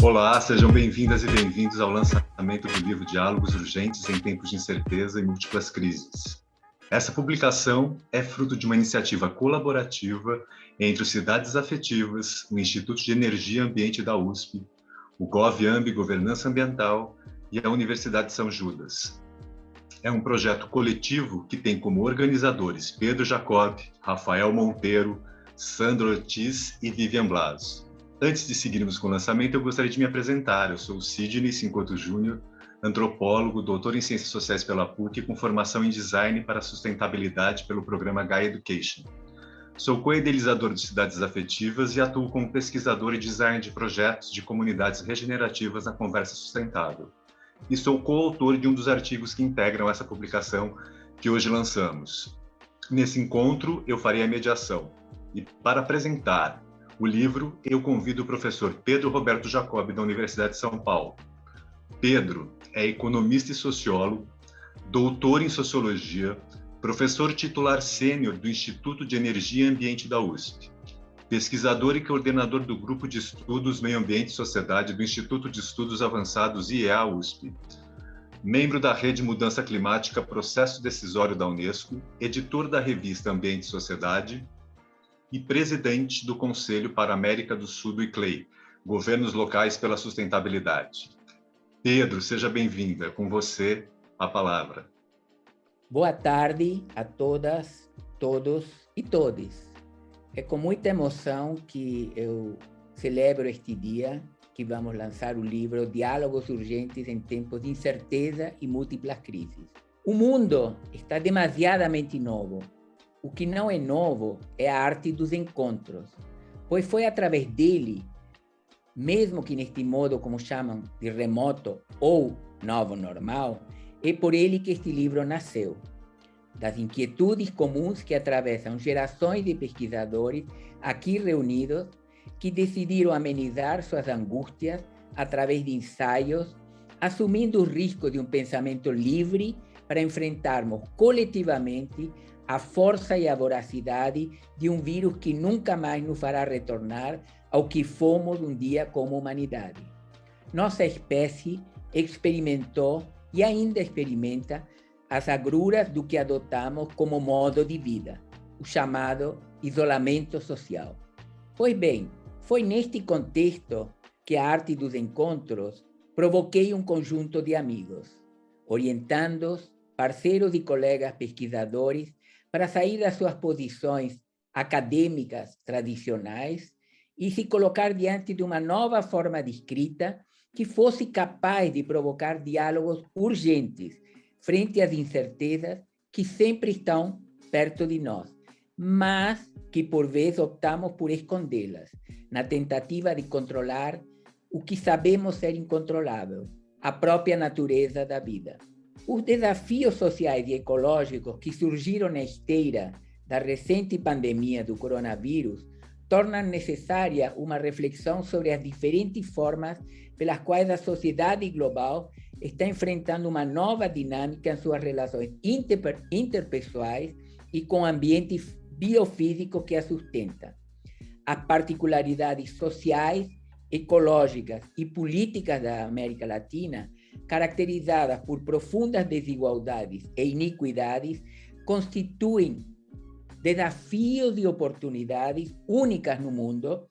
Olá, sejam bem-vindas e bem-vindos ao lançamento do livro Diálogos Urgentes em Tempos de Incerteza e Múltiplas Crises. Essa publicação é fruto de uma iniciativa colaborativa entre o Cidades Afetivas, o Instituto de Energia e Ambiente da USP, o GovAmbi Governança Ambiental e a Universidade de São Judas. É um projeto coletivo que tem como organizadores Pedro Jacob, Rafael Monteiro, Sandro Ortiz e Vivian Blas. Antes de seguirmos com o lançamento, eu gostaria de me apresentar. Eu sou o Sidney Cincoto Júnior, antropólogo, doutor em Ciências Sociais pela PUC, com formação em Design para Sustentabilidade pelo programa Gaia Education. Sou co-idealizador de Cidades Afetivas e atuo como pesquisador e design de projetos de comunidades regenerativas na Conversa Sustentável. E sou coautor de um dos artigos que integram essa publicação que hoje lançamos. Nesse encontro, eu farei a mediação. E para apresentar o livro, eu convido o professor Pedro Roberto Jacob, da Universidade de São Paulo. Pedro é economista e sociólogo, doutor em sociologia, professor titular sênior do Instituto de Energia e Ambiente da USP, pesquisador e coordenador do Grupo de Estudos Meio Ambiente e Sociedade do Instituto de Estudos Avançados IEA-USP, membro da Rede Mudança Climática Processo Decisório da Unesco, editor da revista Ambiente e Sociedade, e presidente do Conselho para a América do Sul do ICLEI, Governos Locais pela Sustentabilidade. Pedro, seja bem-vinda. Com você, a palavra. Boa tarde a todas, todos e todes. É com muita emoção que eu celebro este dia que vamos lançar o livro Diálogos Urgentes em Tempos de Incerteza e Múltiplas Crises. O mundo está demasiadamente novo. O que não é novo é a arte dos encontros, pois foi através dele, mesmo que neste modo, como chamam, de remoto ou novo normal, é por ele que este livro nasceu. Das inquietudes comuns que atravessam gerações de pesquisadores aqui reunidos, que decidiram amenizar suas angústias através de ensaios, assumindo o risco de um pensamento livre para enfrentarmos coletivamente a força e a voracidade de um vírus que nunca mais nos fará retornar ao que fomos um dia como humanidade. Nossa espécie experimentou e ainda experimenta as agruras do que adotamos como modo de vida, o chamado isolamento social. Pois bem, foi neste contexto que a arte dos encontros provoquei um conjunto de amigos, orientandos, parceiros e colegas pesquisadores para sair das suas posições acadêmicas tradicionais e se colocar diante de uma nova forma de escrita que fosse capaz de provocar diálogos urgentes frente às incertezas que sempre estão perto de nós, mas que por vezes optamos por escondê-las, na tentativa de controlar o que sabemos ser incontrolável, a própria natureza da vida. Os desafios sociais e ecológicos que surgiram na esteira da recente pandemia do coronavírus tornam necessária uma reflexão sobre as diferentes formas pelas quais a sociedade global está enfrentando uma nova dinâmica em suas relações interpessoais e com o ambiente biofísico que a sustenta. As particularidades sociais, ecológicas e políticas da América Latina, caracterizadas por profundas desigualdades e iniquidades, constituem desafios e oportunidades únicas no mundo,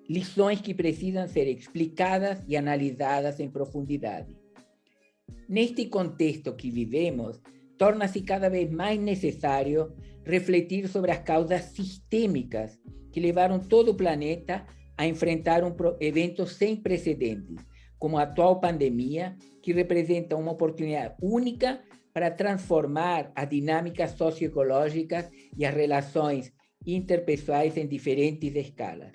lições que precisam ser explicadas e analisadas em profundidade. Neste contexto que vivemos, torna-se cada vez mais necessário refletir sobre as causas sistêmicas que levaram todo o planeta a enfrentar um evento sem precedentes, como a atual pandemia, que representa uma oportunidade única para transformar as dinâmicas socioecológicas e as relações interpessoais em diferentes escalas.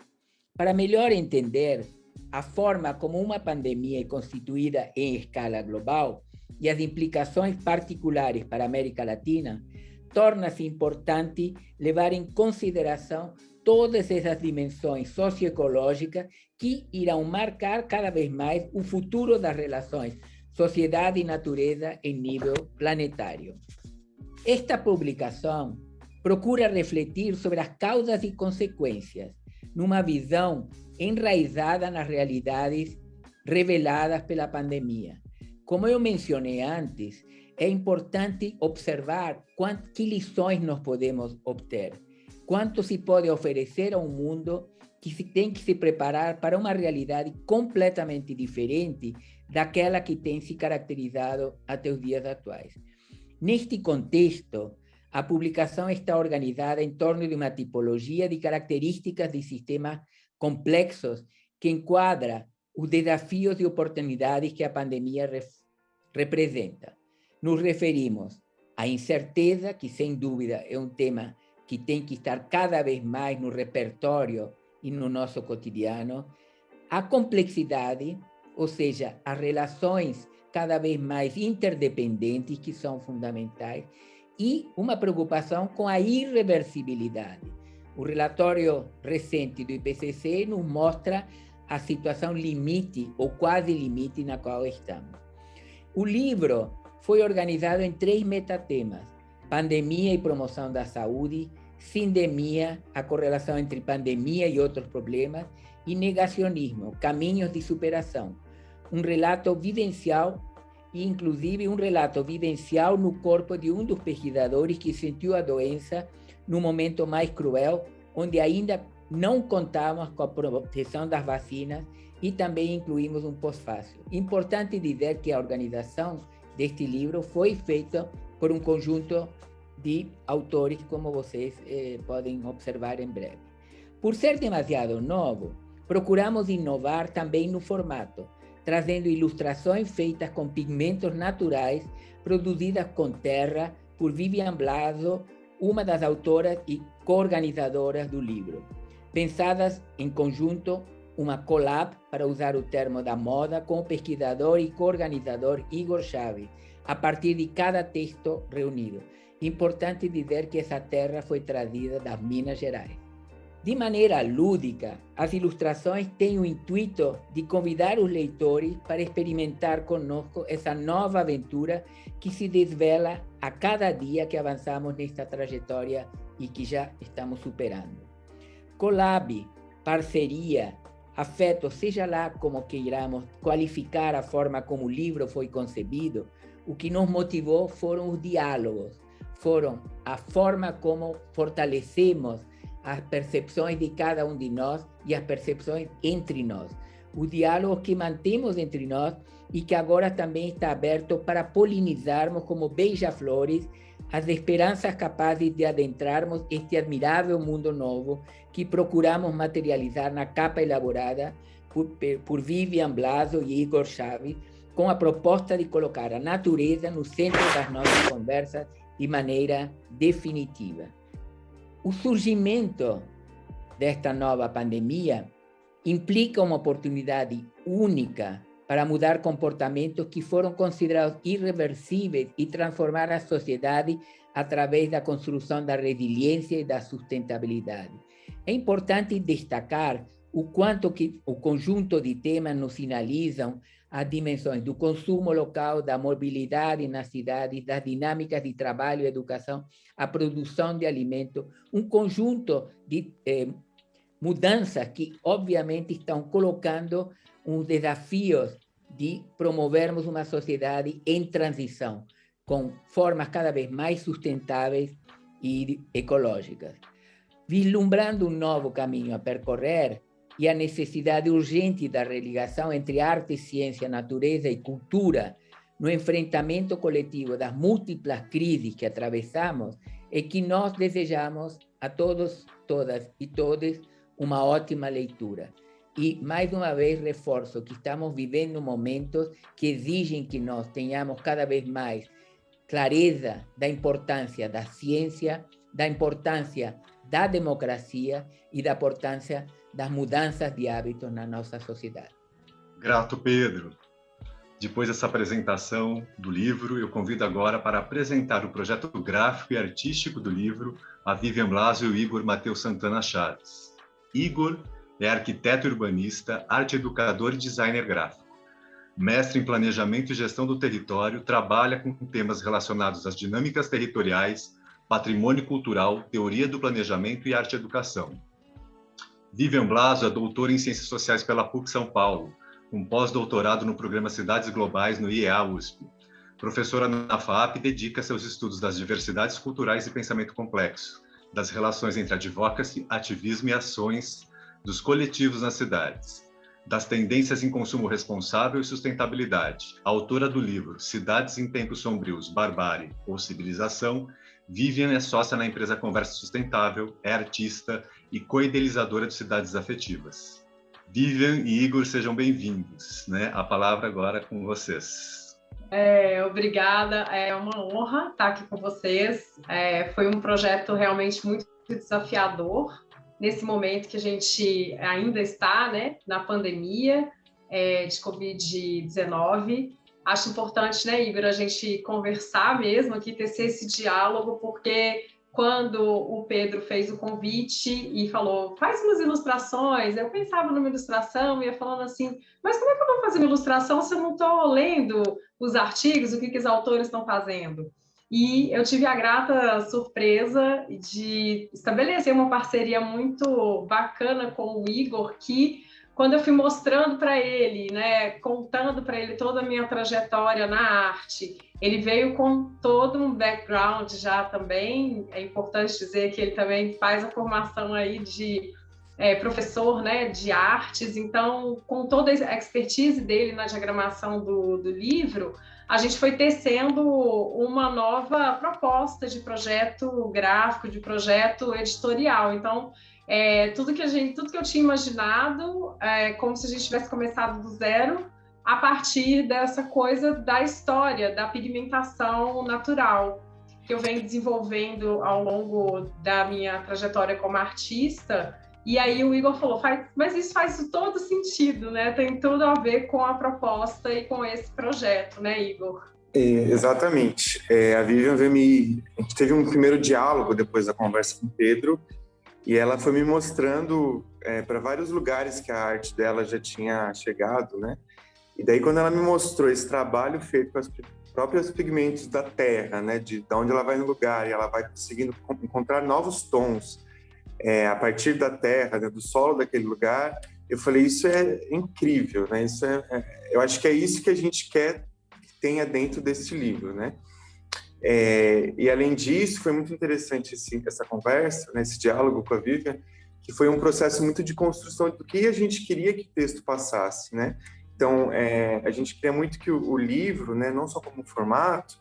Para melhor entender a forma como uma pandemia é constituída em escala global e as implicações particulares para a América Latina, torna-se importante levar em consideração todas essas dimensões socioecológicas que irão marcar cada vez mais o futuro das relações sociedade e natureza em nível planetário. Esta publicação procura refletir sobre as causas e consequências, numa visão enraizada nas realidades reveladas pela pandemia. Como eu mencionei antes, é importante observar que lições nós podemos obter, quanto se pode oferecer a um mundo que se tem que se preparar para uma realidade completamente diferente daquela que tem se caracterizado até os dias atuais. Neste contexto, a publicação está organizada em torno de uma tipologia de características de sistemas complexos que enquadra os desafios e oportunidades que a pandemia representa. Nos referimos à incerteza, que sem dúvida é um tema que tem que estar cada vez mais no repertório e no nosso cotidiano, a complexidade, ou seja, as relações cada vez mais interdependentes que são fundamentais, e uma preocupação com a irreversibilidade. O relatório recente do IPCC nos mostra a situação limite ou quase limite na qual estamos. O livro foi organizado em 3 metatemas: pandemia e promoção da saúde, sindemia, a correlação entre pandemia e outros problemas, e negacionismo, caminhos de superação. Um relato vivencial, e inclusive um relato vivencial no corpo de um dos pesquisadores que sentiu a doença no momento mais cruel, onde ainda não contamos com a proteção das vacinas, e também incluímos um pós-fácil. Importante dizer que a organização deste livro foi feita por um conjunto de autores, como vocês podem observar em breve. Por ser demasiado novo, procuramos inovar também no formato, trazendo ilustrações feitas com pigmentos naturais, produzidas com terra por Vivian Blaso, uma das autoras e co-organizadoras do livro. Pensadas em conjunto, uma collab, para usar o termo da moda, com o pesquisador e co-organizador Igor Chaves, a partir de cada texto reunido. Importante dizer que essa terra foi trazida das Minas Gerais. De maneira lúdica, as ilustrações têm o intuito de convidar os leitores para experimentar conosco essa nova aventura que se desvela a cada dia que avançamos nesta trajetória e que já estamos superando. Collab, parceria, afeto, seja lá como queiramos qualificar a forma como o livro foi concebido, o que nos motivou foram os diálogos, foram a forma como fortalecemos as percepções de cada um de nós e as percepções entre nós. O diálogo que mantemos entre nós e que agora também está aberto para polinizarmos como beija-flores as esperanças capazes de adentrarmos este admirável mundo novo que procuramos materializar na capa elaborada por Vivian Blaso e Igor Chaves, com a proposta de colocar a natureza no centro das nossas conversas de maneira definitiva. O surgimento desta nova pandemia implica uma oportunidade única para mudar comportamentos que foram considerados irreversíveis e transformar a sociedade através da construção da resiliência e da sustentabilidade. É importante destacar o quanto que o conjunto de temas nos sinalizam as dimensões do consumo local, da mobilidade nas cidades, das dinâmicas de trabalho e educação, a produção de alimento, um conjunto de mudanças que, obviamente, estão colocando uns desafios de promovermos uma sociedade em transição, com formas cada vez mais sustentáveis e ecológicas. Vislumbrando um novo caminho a percorrer e a necessidade urgente da religação entre arte, ciência, natureza e cultura no enfrentamento coletivo das múltiplas crises que atravessamos, é que nós desejamos a todos, todas e todos uma ótima leitura. E, mais uma vez, reforço que estamos vivendo momentos que exigem que nós tenhamos cada vez mais clareza da importância da ciência, da importância da democracia e da importância das mudanças de hábitos na nossa sociedade. Grato, Pedro. Depois dessa apresentação do livro, eu convido agora para apresentar o projeto gráfico e artístico do livro a Vivian Blaso e o Igor Matheus Santana Chaves. Igor é arquiteto urbanista, arte educador e designer gráfico. Mestre em planejamento e gestão do território, trabalha com temas relacionados às dinâmicas territoriais, patrimônio cultural, teoria do planejamento e arte-educação. Vivian Blaso é doutora em Ciências Sociais pela PUC São Paulo, com pós-doutorado no programa Cidades Globais no IEA USP. Professora na FAAP, dedica seus estudos das diversidades culturais e pensamento complexo, das relações entre advocacy, ativismo e ações dos coletivos nas cidades, das tendências em consumo responsável e sustentabilidade. Autora do livro Cidades em Tempos Sombrios, Barbárie ou Civilização, Vivian é sócia na empresa Conversa Sustentável, é artista e co-idealizadora de Cidades Afetivas. Vivian e Igor, sejam bem-vindos, né? A palavra agora com vocês. Obrigada, é uma honra estar aqui com vocês. Foi um projeto realmente muito desafiador, nesse momento que a gente ainda está, né, na pandemia de Covid-19. Acho importante, né, Igor, a gente conversar mesmo aqui, tecer esse diálogo, porque quando o Pedro fez o convite e falou, faz umas ilustrações, eu pensava numa ilustração e ia falando assim, mas como é que eu vou fazer uma ilustração se eu não estou lendo os artigos, o que os autores estão fazendo? E eu tive a grata surpresa de estabelecer uma parceria muito bacana com o Igor, que quando eu fui mostrando para ele, né, contando para ele toda a minha trajetória na arte, ele veio com todo um background já também. É importante dizer que ele também faz a formação aí de professor, né, de artes. Então, com toda a expertise dele na diagramação do livro, a gente foi tecendo uma nova proposta de projeto gráfico, de projeto editorial. Então, tudo que eu tinha imaginado, como se a gente tivesse começado do zero, a partir dessa coisa da história, da pigmentação natural, que eu venho desenvolvendo ao longo da minha trajetória como artista. E aí o Igor falou, mas isso faz todo sentido, né? Tem tudo a ver com a proposta e com esse projeto, né, Igor? Exatamente. A Vivian a gente teve um primeiro diálogo depois da conversa com o Pedro, e ela foi me mostrando para vários lugares que a arte dela já tinha chegado, né? E daí, quando ela me mostrou esse trabalho feito com os próprios pigmentos da terra, né? De onde ela vai no lugar, e ela vai conseguindo encontrar novos tons a partir da terra, né? Do solo daquele lugar, eu falei, isso é incrível, né? Eu acho que é isso que a gente quer que tenha dentro desse livro, né? E além disso, foi muito interessante essa conversa, né, esse diálogo com a Vivian, que foi um processo muito de construção do que a gente queria que o texto passasse, né? Então, a gente queria muito que o livro, né, não só como formato,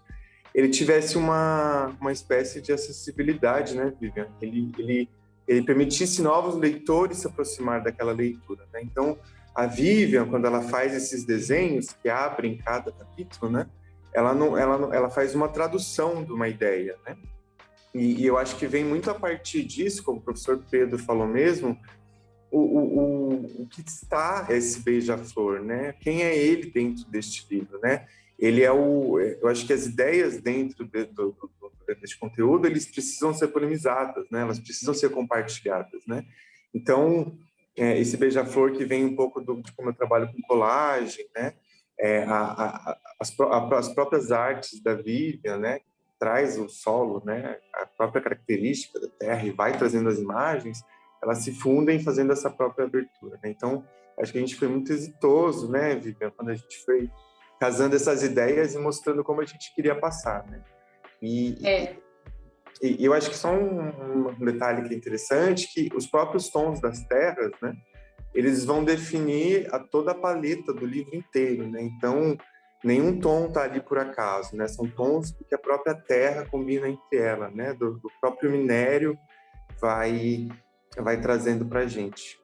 ele tivesse uma espécie de acessibilidade, né, Vivian? Ele permitisse novos leitores se aproximar daquela leitura, né? Então, a Vivian, quando ela faz esses desenhos que abrem cada capítulo, né, ela faz uma tradução de uma ideia, né? E eu acho que vem muito a partir disso, como o professor Pedro falou mesmo, o que está esse beija-flor, né? Quem é ele dentro deste livro, né? Ele eu acho que as ideias dentro desse conteúdo, eles precisam ser polemizadas, né? Elas precisam ser compartilhadas, né? Então, esse beija-flor que vem um pouco de como eu trabalho com colagem, né? As próprias artes da Vivian, né? Traz o solo, né? A própria característica da terra e vai trazendo as imagens, elas se fundem fazendo essa própria abertura, né? Então, acho que a gente foi muito exitoso, né, Vivian, quando a gente foi casando essas ideias e mostrando como a gente queria passar, né? E eu acho que só um detalhe que é interessante, que os próprios tons das terras, né, eles vão definir toda a paleta do livro inteiro, né? Então, nenhum tom está ali por acaso, né? São tons que a própria terra combina entre ela, né? Do próprio minério vai trazendo para a gente.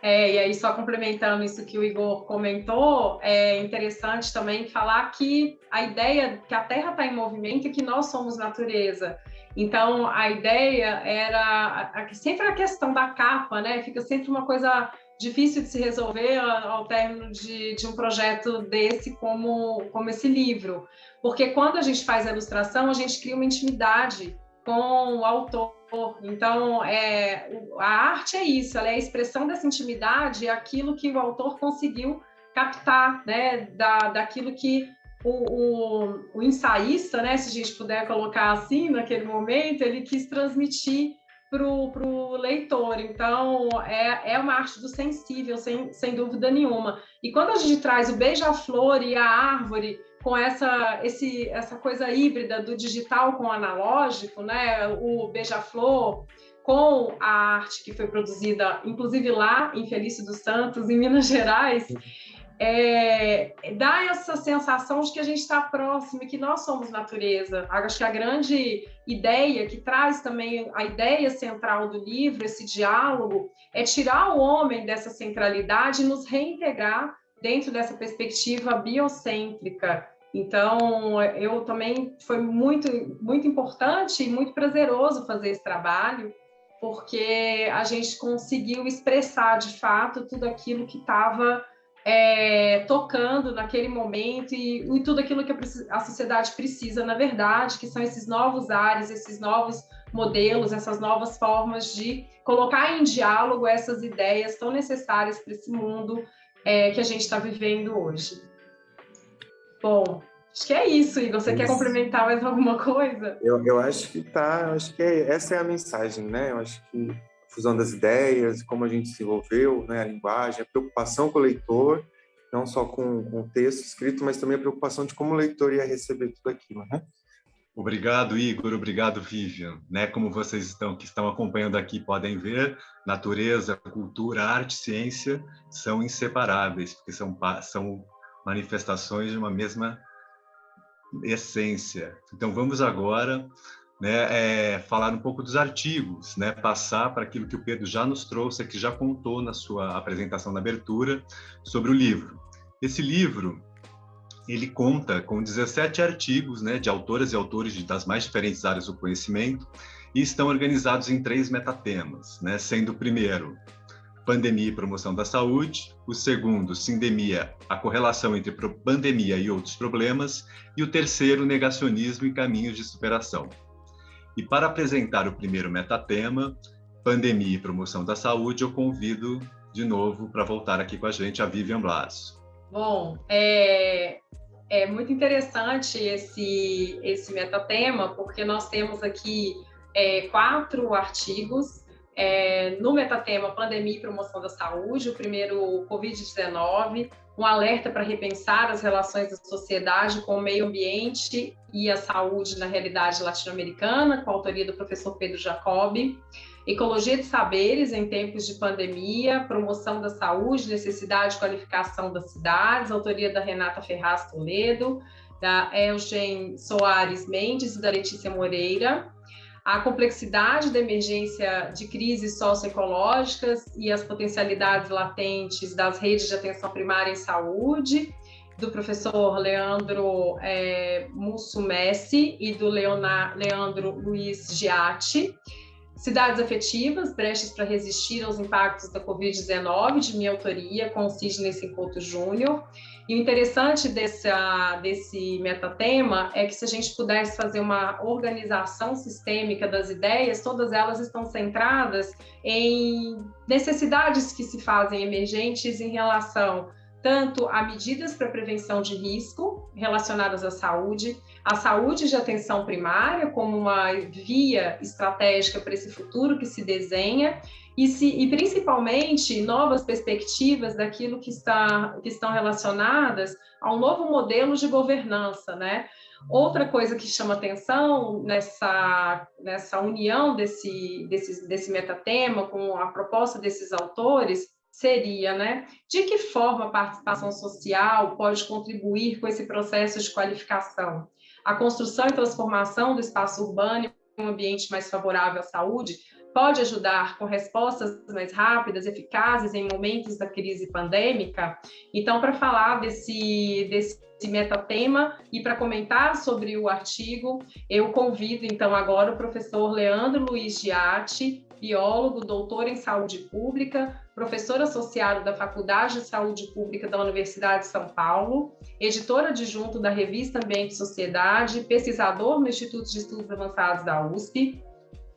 E aí, só complementando isso que o Igor comentou, é interessante também falar que a ideia que a Terra está em movimento e que nós somos natureza. Então, a ideia era sempre a questão da capa, né? Fica sempre uma coisa difícil de se resolver ao término de um projeto desse como esse livro. Porque quando a gente faz a ilustração, a gente cria uma intimidade com o autor. Então, a arte é isso, ela é a expressão dessa intimidade, é aquilo que o autor conseguiu captar, né, daquilo que o ensaísta, né, se a gente puder colocar assim, naquele momento, ele quis transmitir para o leitor. Então, é uma arte do sensível, sem dúvida nenhuma. E quando a gente traz o beija-flor e a árvore com essa coisa híbrida do digital com o analógico, né? O beija-flor com a arte que foi produzida, inclusive lá em Felício dos Santos, em Minas Gerais, dá essa sensação de que a gente está próximo e que nós somos natureza. Acho que a grande ideia, que traz também a ideia central do livro, esse diálogo, é tirar o homem dessa centralidade e nos reintegrar dentro dessa perspectiva biocêntrica. Então, eu também foi muito, muito importante e muito prazeroso fazer esse trabalho, porque a gente conseguiu expressar, de fato, tudo aquilo que estava tocando naquele momento e tudo aquilo que a sociedade precisa, na verdade, que são esses novos ares, esses novos modelos, essas novas formas de colocar em diálogo essas ideias tão necessárias para esse mundo que a gente está vivendo hoje. Bom, acho que é isso, Igor. Você quer complementar mais alguma coisa? Eu acho que essa é a mensagem, né? Eu acho que a fusão das ideias, como a gente se envolveu, né? A linguagem, a preocupação com o leitor, não só com o texto escrito, mas também a preocupação de como o leitor ia receber tudo aquilo, né? Obrigado, Igor. Obrigado, Vivian. Né, como vocês que estão acompanhando aqui podem ver, natureza, cultura, arte, ciência são inseparáveis, porque são manifestações de uma mesma essência. Então, vamos agora, né, falar um pouco dos artigos, né, passar para aquilo que o Pedro já nos trouxe, que já contou na sua apresentação na abertura, sobre o livro. Esse livro, ele conta com 17 artigos, né, de autoras e autores das mais diferentes áreas do conhecimento, e estão organizados em 3 metatemas, né, sendo o primeiro, pandemia e promoção da saúde, o segundo, sindemia, a correlação entre pandemia e outros problemas, e o terceiro, negacionismo e caminhos de superação. E para apresentar o primeiro metatema, pandemia e promoção da saúde, eu convido de novo para voltar aqui com a gente a Vivian Blas. Bom, é muito interessante esse metatema, porque nós temos aqui 4 artigos no metatema Pandemia e Promoção da Saúde. O primeiro, Covid-19, um alerta para repensar as relações da sociedade com o meio ambiente e a saúde na realidade latino-americana, com a autoria do professor Pedro Jacobi. Ecologia de saberes em tempos de pandemia, promoção da saúde, necessidade de qualificação das cidades, autoria da Renata Ferraz Toledo, da Eugen Soares Mendes e da Letícia Moreira. A complexidade da emergência de crises socioecológicas e as potencialidades latentes das redes de atenção primária em saúde, do professor Leandro Mussumessi e do Leandro Luiz Giatti. Cidades afetivas, brechas para resistir aos impactos da Covid-19, de minha autoria, com o Sidney Cincoto Júnior. E o interessante desse metatema é que, se a gente pudesse fazer uma organização sistêmica das ideias, todas elas estão centradas em necessidades que se fazem emergentes em relação tanto a medidas para prevenção de risco relacionadas à saúde de atenção primária como uma via estratégica para esse futuro que se desenha e principalmente novas perspectivas daquilo que estão relacionadas a um novo modelo de governança, né? Outra coisa que chama atenção nessa união desse metatema com a proposta desses autores seria, né, de que forma a participação social pode contribuir com esse processo de qualificação? A construção e transformação do espaço urbano em um ambiente mais favorável à saúde pode ajudar com respostas mais rápidas, eficazes em momentos da crise pandêmica? Então, para falar desse metatema e para comentar sobre o artigo, eu convido, então, agora o professor Leandro Luiz Giatti, biólogo, doutor em saúde pública, professor associado da Faculdade de Saúde Pública da Universidade de São Paulo, editor adjunto da revista Ambiente e Sociedade, pesquisador no Instituto de Estudos Avançados da USP.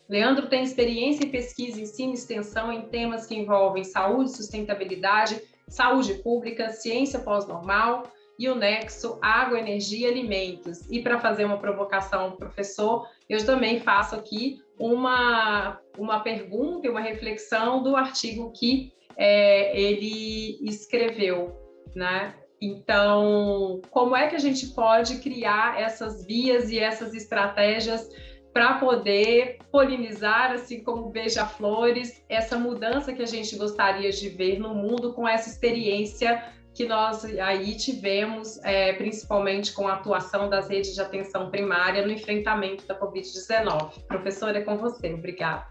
Leandro tem experiência em pesquisa, ensino e extensão em temas que envolvem saúde, sustentabilidade, saúde pública, ciência pós-normal e o nexo água, energia e alimentos. E para fazer uma provocação ao professor, eu também faço aqui uma pergunta e uma reflexão do artigo que ele escreveu, né? Então, como é que a gente pode criar essas vias e essas estratégias para poder polinizar, assim como beija-flores, essa mudança que a gente gostaria de ver no mundo com essa experiência que nós aí tivemos, principalmente com a atuação das redes de atenção primária no enfrentamento da Covid-19. Professora, é com você. Obrigada.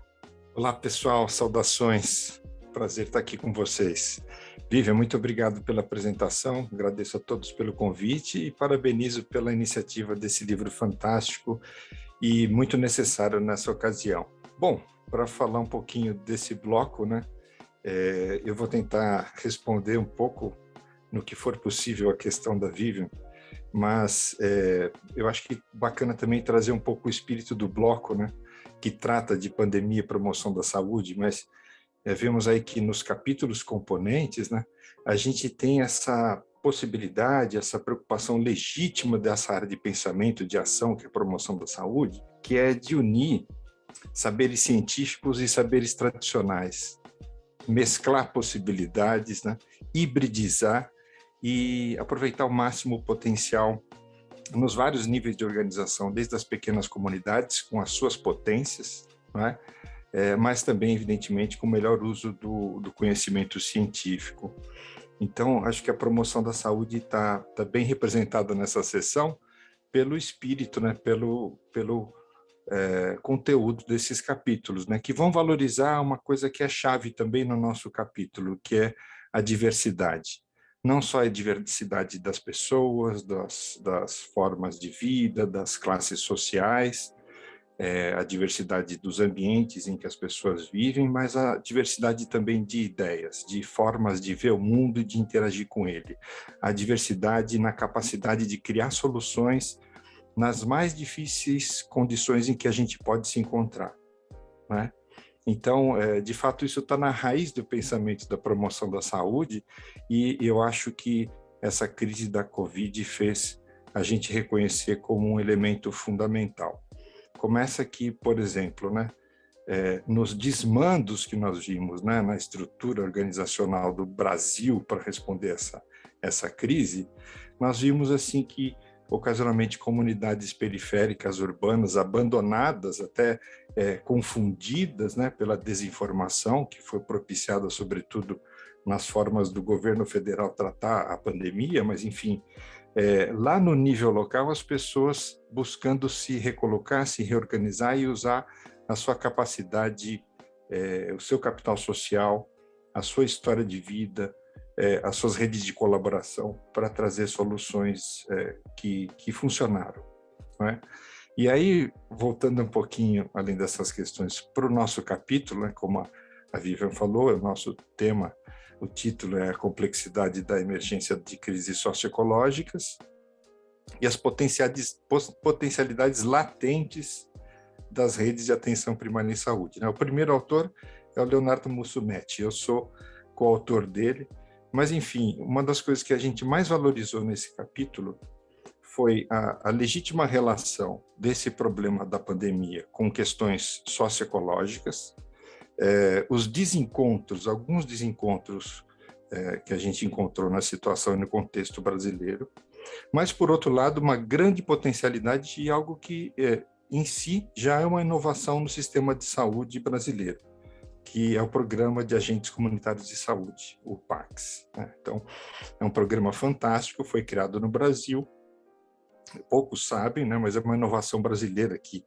Olá, pessoal. Saudações. Prazer estar aqui com vocês. Vivian, muito obrigado pela apresentação, agradeço a todos pelo convite e parabenizo pela iniciativa desse livro fantástico e muito necessário nessa ocasião. Bom, para falar um pouquinho desse bloco, né, eu vou tentar responder um pouco, no que for possível, a questão da Vivian, mas eu acho que bacana também trazer um pouco o espírito do bloco, né, que trata de pandemia e promoção da saúde, mas vemos aí que nos capítulos componentes, né, a gente tem essa possibilidade, essa preocupação legítima dessa área de pensamento, de ação, que é a promoção da saúde, que é de unir saberes científicos e saberes tradicionais, mesclar possibilidades, né, hibridizar e aproveitar ao máximo o potencial nos vários níveis de organização, desde as pequenas comunidades, com as suas potências, não é? Mas também, evidentemente, com o melhor uso do conhecimento científico. Então, acho que a promoção da saúde está bem representada nessa sessão pelo espírito, né? pelo conteúdo desses capítulos, né? Que vão valorizar uma coisa que é chave também no nosso capítulo, que é a diversidade. Não só a diversidade das pessoas, das formas de vida, das classes sociais, a diversidade dos ambientes em que as pessoas vivem, mas a diversidade também de ideias, de formas de ver o mundo e de interagir com ele. A diversidade na capacidade de criar soluções nas mais difíceis condições em que a gente pode se encontrar, né? Então, de fato, isso está na raiz do pensamento da promoção da saúde e eu acho que essa crise da Covid fez a gente reconhecer como um elemento fundamental. Começa aqui, por exemplo, né, nos desmandos que nós vimos, né, na estrutura organizacional do Brasil para responder essa crise, nós vimos assim que ocasionalmente comunidades periféricas urbanas abandonadas, até confundidas, né, pela desinformação que foi propiciada sobretudo nas formas do governo federal tratar a pandemia, mas enfim, lá no nível local as pessoas buscando se recolocar, se reorganizar e usar a sua capacidade, o seu capital social, a sua história de vida, as suas redes de colaboração para trazer soluções que funcionaram, não é? E aí, voltando um pouquinho, além dessas questões, para o nosso capítulo, né, como a Vivian falou, o nosso tema, o título é a complexidade da emergência de crises socioecológicas e as potencialidades latentes das redes de atenção primária em saúde, né? O primeiro autor é o Leonardo Mussumetti, eu sou coautor dele, mas, enfim, uma das coisas que a gente mais valorizou nesse capítulo foi a legítima relação desse problema da pandemia com questões socioecológicas, os desencontros, alguns desencontros que a gente encontrou na situação e no contexto brasileiro, mas, por outro lado, uma grande potencialidade de algo que, em si, já é uma inovação no sistema de saúde brasileiro, que é o Programa de Agentes Comunitários de Saúde, o PACS, né? Então, é um programa fantástico, foi criado no Brasil, poucos sabem, né, mas é uma inovação brasileira que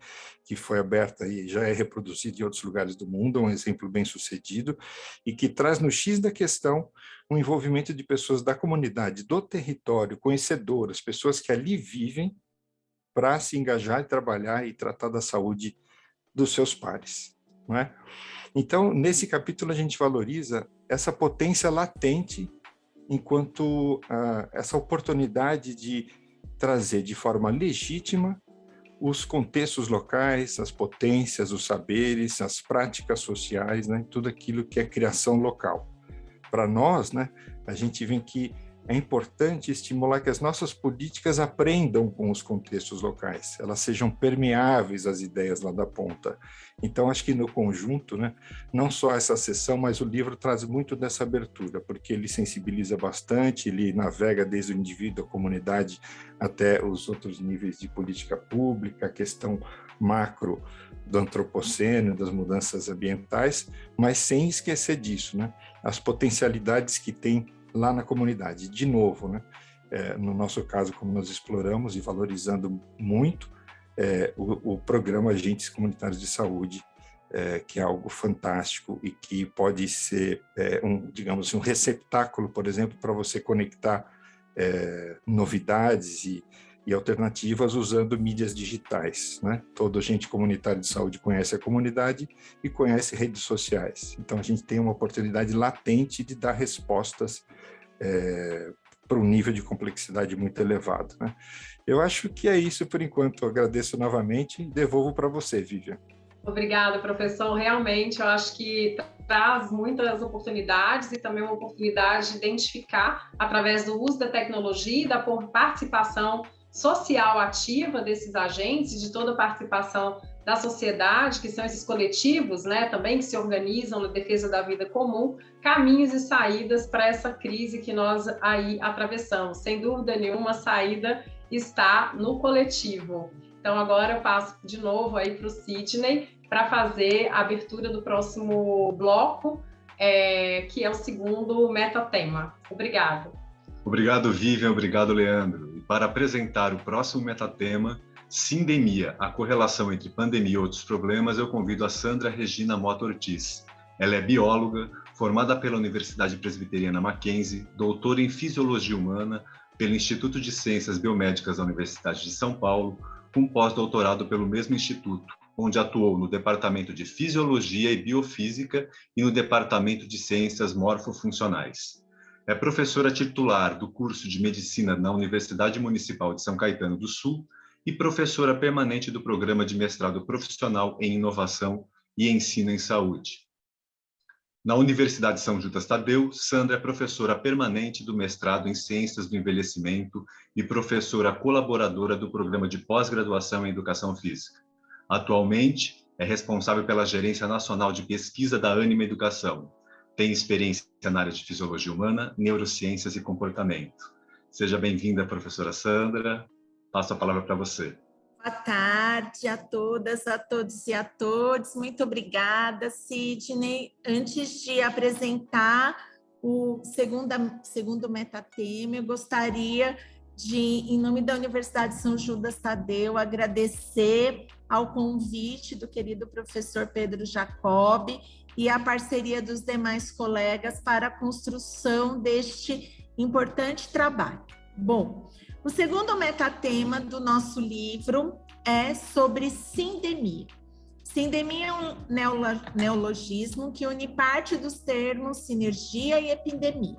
foi aberta e já é reproduzida em outros lugares do mundo, é um exemplo bem sucedido, e que traz no X da questão o envolvimento de pessoas da comunidade, do território, conhecedoras, pessoas que ali vivem para se engajar e trabalhar e tratar da saúde dos seus pares, não é? Então, nesse capítulo, a gente valoriza essa potência latente enquanto essa oportunidade de trazer de forma legítima os contextos locais, as potências, os saberes, as práticas sociais, né, tudo aquilo que é criação local. Para nós, né, a gente vê que é importante estimular que as nossas políticas aprendam com os contextos locais, elas sejam permeáveis às ideias lá da ponta. Então, acho que no conjunto, né, não só essa sessão, mas o livro traz muito dessa abertura, porque ele sensibiliza bastante, ele navega desde o indivíduo, a comunidade, até os outros níveis de política pública, a questão macro do antropoceno, das mudanças ambientais, mas sem esquecer disso, né, as potencialidades que tem lá na comunidade. De novo, né, no nosso caso, como nós exploramos e valorizando muito o programa Agentes Comunitários de Saúde, que é algo fantástico e que pode ser digamos assim, um receptáculo, por exemplo, para você conectar novidades e alternativas usando mídias digitais, né? Todo agente comunitário de saúde conhece a comunidade e conhece redes sociais. Então, a gente tem uma oportunidade latente de dar respostas para um nível de complexidade muito elevado, né? Eu acho que é isso por enquanto. Eu agradeço novamente e devolvo para você, Vivian. Obrigada, professor. Realmente, eu acho que traz muitas oportunidades e também uma oportunidade de identificar, através do uso da tecnologia e da participação social ativa desses agentes, de toda a participação da sociedade, que são esses coletivos, né, também que se organizam na defesa da vida comum, caminhos e saídas para essa crise que nós aí atravessamos. Sem dúvida nenhuma, a saída está no coletivo. Então, agora eu passo de novo aí para o Sidney para fazer a abertura do próximo bloco, que é o segundo metatema. Obrigada. Obrigado, Vivian. Obrigado, Leandro. E para apresentar o próximo metatema, Sindemia, a correlação entre pandemia e outros problemas, eu convido a Sandra Regina Mota Ortiz. Ela é bióloga, formada pela Universidade Presbiteriana Mackenzie, doutora em Fisiologia Humana pelo Instituto de Ciências Biomédicas da Universidade de São Paulo, com pós-doutorado pelo mesmo instituto, onde atuou no Departamento de Fisiologia e Biofísica e no Departamento de Ciências Morfofuncionais. É professora titular do curso de Medicina na Universidade Municipal de São Caetano do Sul e professora permanente do Programa de Mestrado Profissional em Inovação e Ensino em Saúde. Na Universidade São Judas Tadeu, Sandra é professora permanente do Mestrado em Ciências do Envelhecimento e professora colaboradora do Programa de Pós-Graduação em Educação Física. Atualmente, é responsável pela Gerência Nacional de Pesquisa da Ânima Educação. Tem experiência na área de Fisiologia Humana, Neurociências e Comportamento. Seja bem-vinda, professora Sandra. Passo a palavra para você. Boa tarde a todas, a todos e a todos. Muito obrigada, Sidney. Antes de apresentar o segundo metatema, eu gostaria de, em nome da Universidade São Judas Tadeu, agradecer ao convite do querido professor Pedro Jacobi e a parceria dos demais colegas para a construção deste importante trabalho. Bom, o segundo metatema do nosso livro é sobre sindemia. Sindemia é um neologismo que une parte dos termos sinergia e epidemia.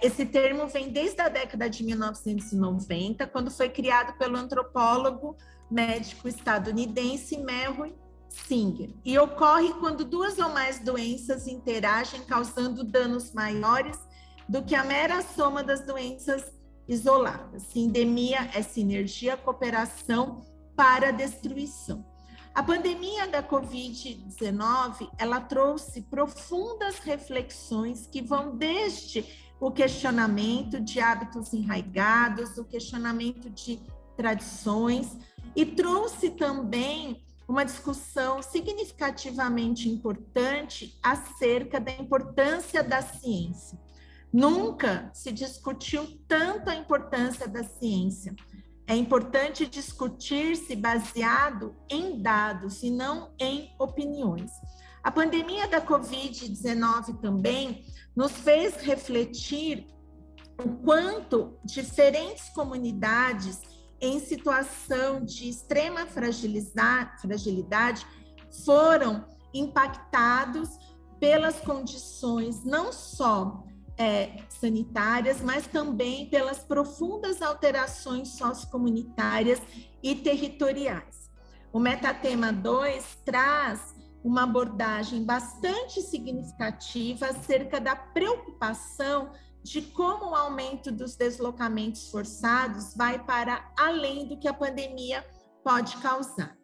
Esse termo vem desde a década de 1990, quando foi criado pelo antropólogo médico estadunidense Merrill Singer, e ocorre quando duas ou mais doenças interagem, causando danos maiores do que a mera soma das doenças isoladas. Sindemia é sinergia, cooperação para a destruição. A pandemia da Covid-19, ela trouxe profundas reflexões que vão desde o questionamento de hábitos enraigados, o questionamento de tradições, e trouxe também uma discussão significativamente importante acerca da importância da ciência. Nunca se discutiu tanto a importância da ciência. É importante discutir-se baseado em dados e não em opiniões. A pandemia da Covid-19 também nos fez refletir o quanto diferentes comunidades em situação de extrema fragilidade foram impactados pelas condições não só sanitárias, mas também pelas profundas alterações sociocomunitárias e territoriais. O metatema 2 traz uma abordagem bastante significativa acerca da preocupação de como o aumento dos deslocamentos forçados vai para além do que a pandemia pode causar.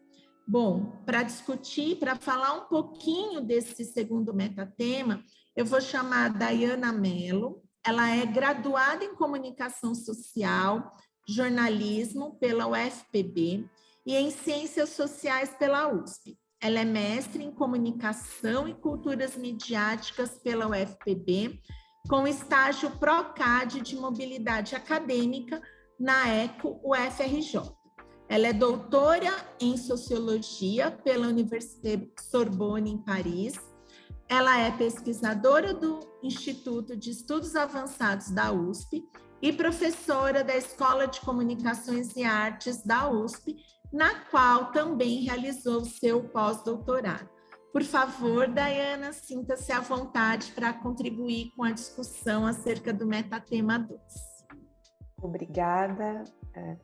Bom, para discutir, para falar um pouquinho desse segundo metatema, eu vou chamar a Dayana Mello. Ela é graduada em Comunicação Social, Jornalismo pela UFPB e em Ciências Sociais pela USP. Ela é mestre em Comunicação e Culturas Midiáticas pela UFPB, com estágio PROCAD de Mobilidade Acadêmica na ECO UFRJ. Ela é doutora em Sociologia pela Université Sorbonne, em Paris. Ela é pesquisadora do Instituto de Estudos Avançados da USP e professora da Escola de Comunicações e Artes da USP, na qual também realizou seu pós-doutorado. Por favor, Dayana, sinta-se à vontade para contribuir com a discussão acerca do metatema 2. Obrigada,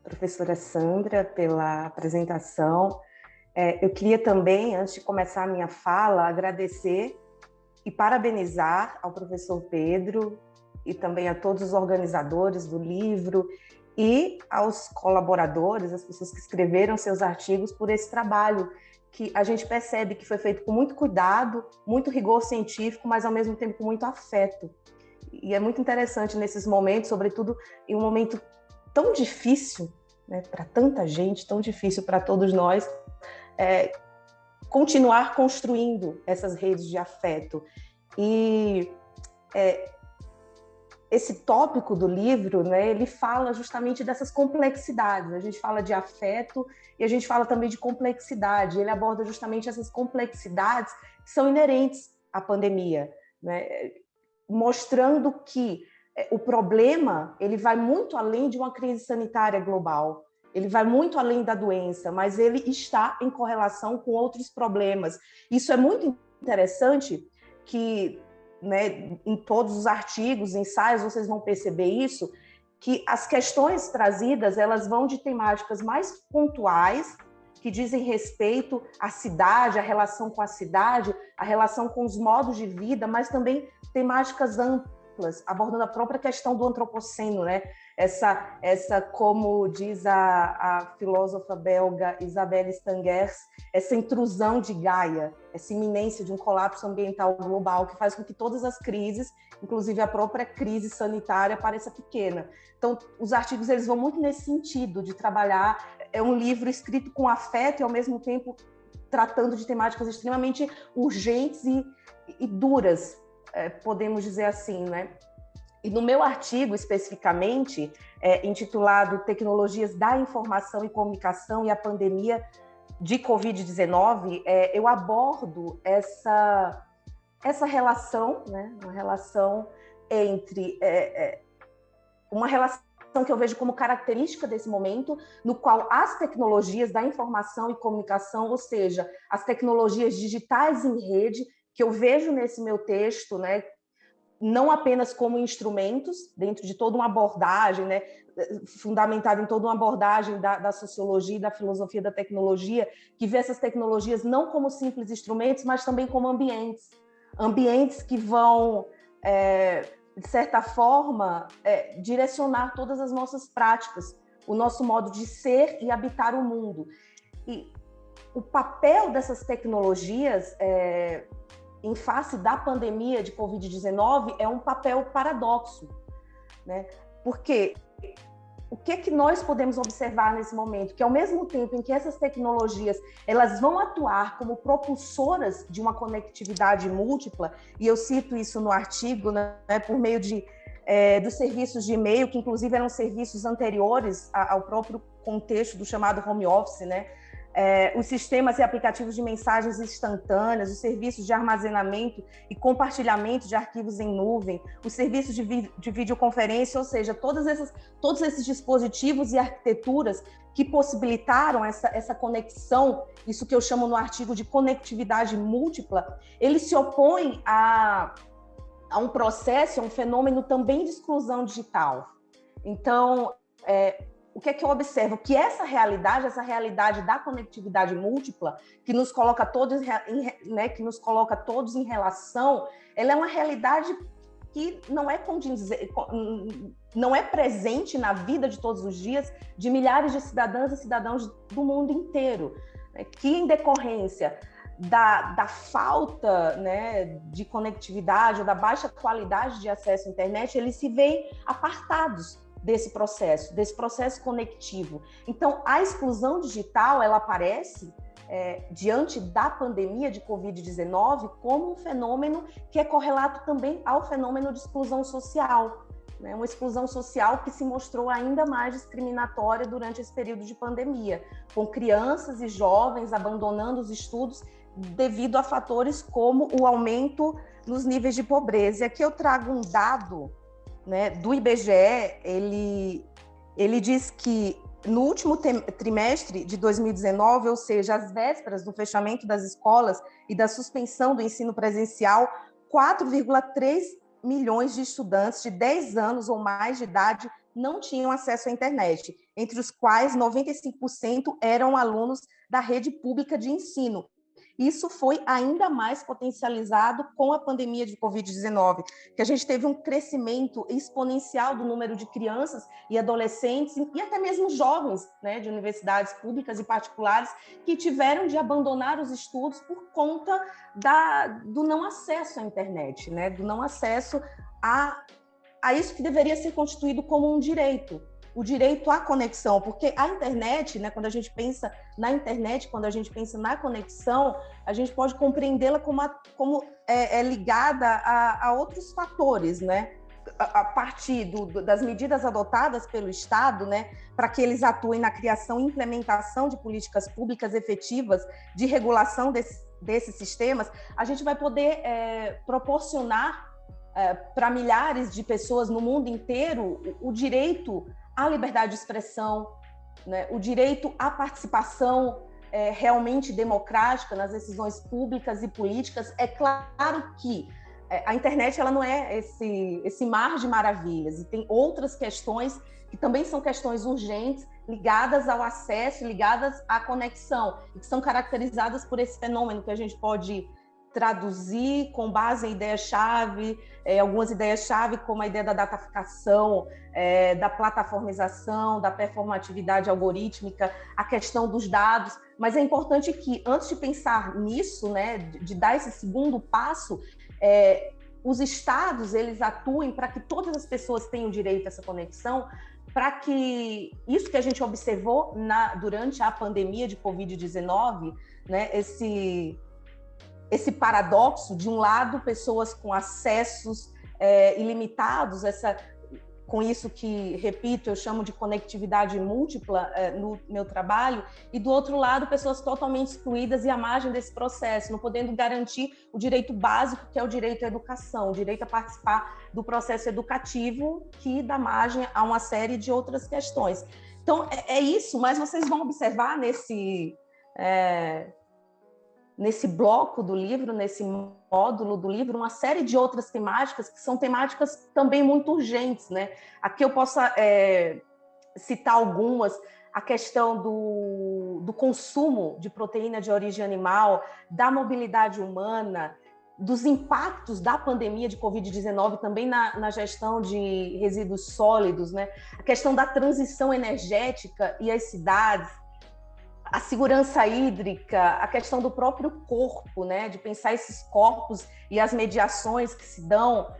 professora Sandra, pela apresentação. Eu queria também, antes de começar a minha fala, agradecer e parabenizar ao professor Pedro e também a todos os organizadores do livro e aos colaboradores, as pessoas que escreveram seus artigos, por esse trabalho que a gente percebe que foi feito com muito cuidado, muito rigor científico, mas ao mesmo tempo com muito afeto. E é muito interessante nesses momentos, sobretudo em um momento tão difícil, né, para tanta gente, tão difícil para todos nós, continuar construindo essas redes de afeto. E esse tópico do livro, né, ele fala justamente dessas complexidades. A gente fala de afeto e a gente fala também de complexidade. Ele aborda justamente essas complexidades que são inerentes à pandemia, né, mostrando que o problema ele vai muito além de uma crise sanitária global. Ele vai muito além da doença, mas ele está em correlação com outros problemas. Isso é muito interessante que, né, em todos os artigos, ensaios, vocês vão perceber isso, que as questões trazidas, elas vão de temáticas mais pontuais, que dizem respeito à cidade, à relação com a cidade, a relação com os modos de vida, mas também temáticas amplas, abordando a própria questão do antropoceno, né? Essa, como diz a filósofa belga Isabelle Stengers, essa intrusão de Gaia, essa iminência de um colapso ambiental global que faz com que todas as crises, inclusive a própria crise sanitária, pareça pequena. Então, os artigos eles vão muito nesse sentido de trabalhar. É um livro escrito com afeto e, ao mesmo tempo, tratando de temáticas extremamente urgentes e duras, podemos dizer assim, né? E no meu artigo, especificamente, intitulado Tecnologias da Informação e Comunicação e a Pandemia de Covid-19, eu abordo essa relação, né? Uma relação entre... uma relação que eu vejo como característica desse momento, no qual as tecnologias da informação e comunicação, ou seja, as tecnologias digitais em rede, que eu vejo nesse meu texto, né, não apenas como instrumentos, dentro de toda uma abordagem, né, fundamentada em toda uma abordagem da sociologia e da filosofia da tecnologia, que vê essas tecnologias não como simples instrumentos, mas também como ambientes que vão, de certa forma, direcionar todas as nossas práticas, o nosso modo de ser e habitar o mundo. E o papel dessas tecnologias em face da pandemia de Covid-19 é um papel paradoxo, né? Porque o que nós podemos observar nesse momento? Que ao mesmo tempo em que essas tecnologias elas vão atuar como propulsoras de uma conectividade múltipla, e eu cito isso no artigo, né, por meio dos serviços de e-mail, que inclusive eram serviços anteriores ao próprio contexto do chamado home office, né? Os sistemas e aplicativos de mensagens instantâneas, os serviços de armazenamento e compartilhamento de arquivos em nuvem, os serviços de videoconferência, ou seja, todos esses dispositivos e arquiteturas que possibilitaram essa conexão, isso que eu chamo no artigo de conectividade múltipla, eles se opõem a um processo, a um fenômeno também de exclusão digital. Então, o que é que eu observo? Que essa realidade da conectividade múltipla, que nos coloca todos, né, que nos coloca todos em relação, ela é uma realidade que não é presente na vida de todos os dias de milhares de cidadãs e cidadãos do mundo inteiro, né, que em decorrência da falta, né, de conectividade ou da baixa qualidade de acesso à internet, eles se veem apartados desse processo conectivo. Então, a exclusão digital, ela aparece diante da pandemia de Covid-19 como um fenômeno que é correlato também ao fenômeno de exclusão social, né? Uma exclusão social que se mostrou ainda mais discriminatória durante esse período de pandemia, com crianças e jovens abandonando os estudos devido a fatores como o aumento nos níveis de pobreza. E aqui eu trago um dado, né, do IBGE, ele diz que no último trimestre de 2019, ou seja, às vésperas do fechamento das escolas e da suspensão do ensino presencial, 4,3 milhões de estudantes de 10 anos ou mais de idade não tinham acesso à internet, entre os quais 95% eram alunos da rede pública de ensino. Isso foi ainda mais potencializado com a pandemia de Covid-19, que a gente teve um crescimento exponencial do número de crianças e adolescentes, e até mesmo jovens, né, de universidades públicas e particulares, que tiveram de abandonar os estudos por conta do não acesso à internet, né, do não acesso a isso que deveria ser constituído como um direito. O direito à conexão, porque a internet, né, quando a gente pensa na internet, quando a gente pensa na conexão, a gente pode compreendê-la como ligada a outros fatores, né? A partir das medidas adotadas pelo Estado, né, para que eles atuem na criação e implementação de políticas públicas efetivas de regulação desses sistemas, a gente vai poder proporcionar para milhares de pessoas no mundo inteiro o direito à liberdade de expressão, né? O direito à participação realmente democrática nas decisões públicas e políticas. É claro que a internet ela não é esse mar de maravilhas, e tem outras questões que também são questões urgentes, ligadas ao acesso, ligadas à conexão, e que são caracterizadas por esse fenômeno que a gente pode traduzir com base em ideias-chave, algumas ideias-chave como a ideia da dataficação, da plataformização, da performatividade algorítmica, a questão dos dados. Mas é importante que, antes de pensar nisso, né, de dar esse segundo passo, os estados eles atuem para que todas as pessoas tenham direito a essa conexão, para que isso que a gente observou durante a pandemia de Covid-19, né, esse paradoxo, de um lado, pessoas com acessos ilimitados, com isso que, repito, eu chamo de conectividade múltipla no meu trabalho, e do outro lado, pessoas totalmente excluídas e à margem desse processo, não podendo garantir o direito básico, que é o direito à educação, o direito a participar do processo educativo, que dá margem a uma série de outras questões. Então, é isso, mas vocês vão observar nesse bloco do livro, nesse módulo do livro, uma série de outras temáticas que são temáticas também muito urgentes, né? Aqui eu posso citar algumas, a questão do consumo de proteína de origem animal, da mobilidade humana, dos impactos da pandemia de Covid-19 também na gestão de resíduos sólidos, né? A questão da transição energética e as cidades, a segurança hídrica, a questão do próprio corpo, né? De pensar esses corpos e as mediações que se dão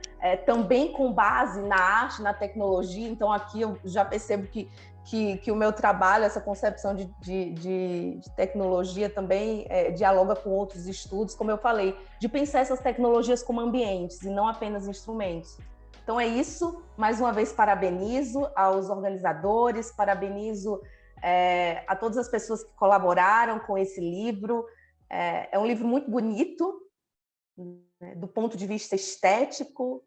também com base na arte, na tecnologia. Então, aqui eu já percebo que o meu trabalho, essa concepção de tecnologia também dialoga com outros estudos, como eu falei, de pensar essas tecnologias como ambientes e não apenas instrumentos. Então, é isso. Mais uma vez, parabenizo aos organizadores, parabenizo a todas as pessoas que colaboraram com esse livro. É um livro muito bonito, né, do ponto de vista estético,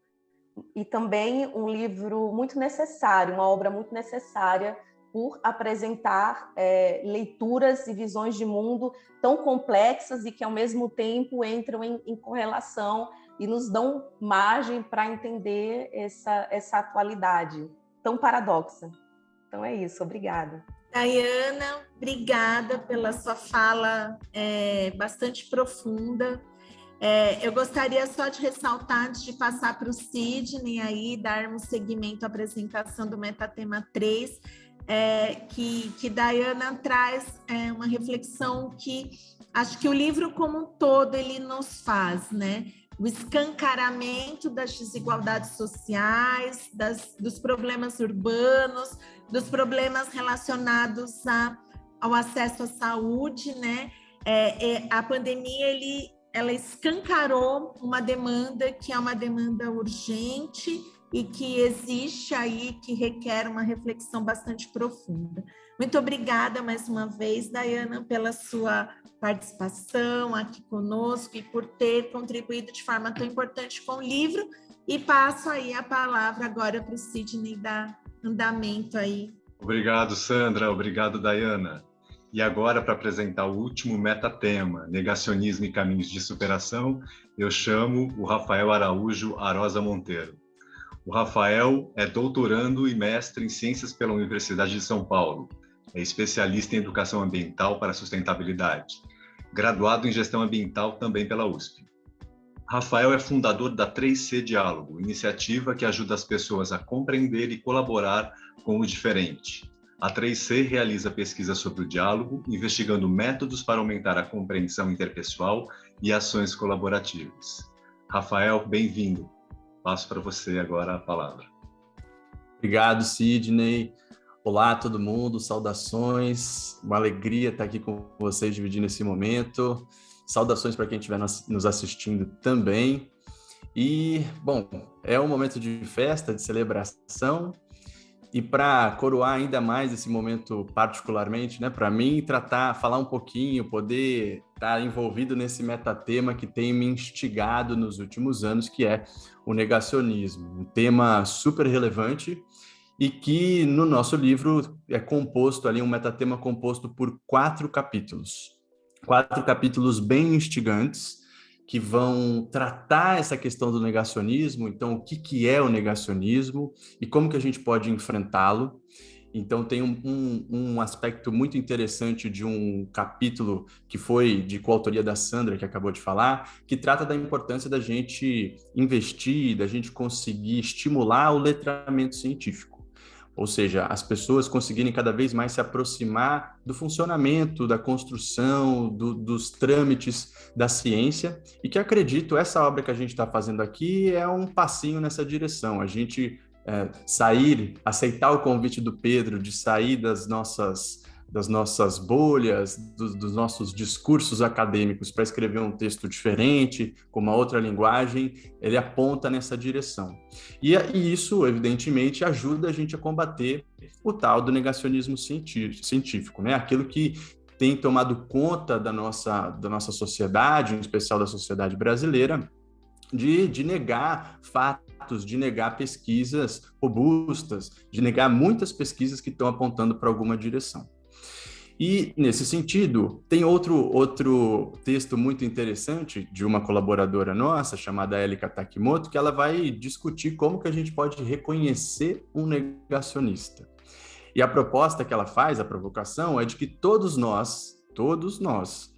e também um livro muito necessário, uma obra muito necessária por apresentar leituras e visões de mundo tão complexas e que, ao mesmo tempo, entram em correlação e nos dão margem para entender essa atualidade tão paradoxa. Então é isso, obrigada. Daiana, obrigada pela sua fala bastante profunda. Eu gostaria só de ressaltar, antes de passar para o Sidney aí, darmos seguimento à apresentação do Metatema 3, que Dayana traz uma reflexão que acho que o livro como um todo ele nos faz, né? O escancaramento das desigualdades sociais, dos problemas urbanos, dos problemas relacionados ao acesso à saúde, né? A pandemia, ela escancarou uma demanda que é uma demanda urgente e que existe aí, que requer uma reflexão bastante profunda. Muito obrigada mais uma vez, Dayana, pela sua participação aqui conosco e por ter contribuído de forma tão importante com o livro. E passo aí a palavra agora para o Sidney dar andamento aí. Obrigado, Sandra. Obrigado, Dayana. E agora, para apresentar o último metatema, negacionismo e caminhos de superação, eu chamo o Rafael Araújo Arosa Monteiro. O Rafael é doutorando e mestre em Ciências pela Universidade de São Paulo. É especialista em Educação Ambiental para a Sustentabilidade. Graduado em Gestão Ambiental também pela USP. Rafael é fundador da 3C Diálogo, iniciativa que ajuda as pessoas a compreender e colaborar com o diferente. A 3C realiza pesquisa sobre o diálogo, investigando métodos para aumentar a compreensão interpessoal e ações colaborativas. Rafael, bem-vindo. Passo para você agora a palavra. Obrigado, Sidney. Olá, todo mundo. Saudações. Uma alegria estar aqui com vocês dividindo esse momento. Saudações para quem estiver nos assistindo também. E, bom, é um momento de festa, de celebração. E para coroar ainda mais esse momento particularmente, né, para mim, falar um pouquinho, poder estar envolvido nesse metatema que tem me instigado nos últimos anos, que é o negacionismo. Um tema super relevante e que no nosso livro é composto ali, um metatema composto por 4 capítulos. 4 capítulos bem instigantes, que vão tratar essa questão do negacionismo. Então, o que é o negacionismo e como que a gente pode enfrentá-lo. Então, tem um aspecto muito interessante de um capítulo que foi de coautoria da Sandra, que acabou de falar, que trata da importância da gente investir, da gente conseguir estimular o letramento científico. Ou seja, as pessoas conseguirem cada vez mais se aproximar do funcionamento, da construção, dos trâmites da ciência, e que acredito, essa obra que a gente está fazendo aqui é um passinho nessa direção. A gente aceitar o convite do Pedro de sair das nossas bolhas, dos nossos discursos acadêmicos para escrever um texto diferente, com uma outra linguagem, ele aponta nessa direção. E isso, evidentemente, ajuda a gente a combater o tal do negacionismo científico, né? Aquilo que tem tomado conta da nossa sociedade, em especial da sociedade brasileira, de negar fatos, de negar pesquisas robustas, de negar muitas pesquisas que estão apontando para alguma direção. E, nesse sentido, tem outro texto muito interessante de uma colaboradora nossa, chamada Elika Takimoto, que ela vai discutir como que a gente pode reconhecer um negacionista. E a proposta que ela faz, a provocação, é de que todos nós,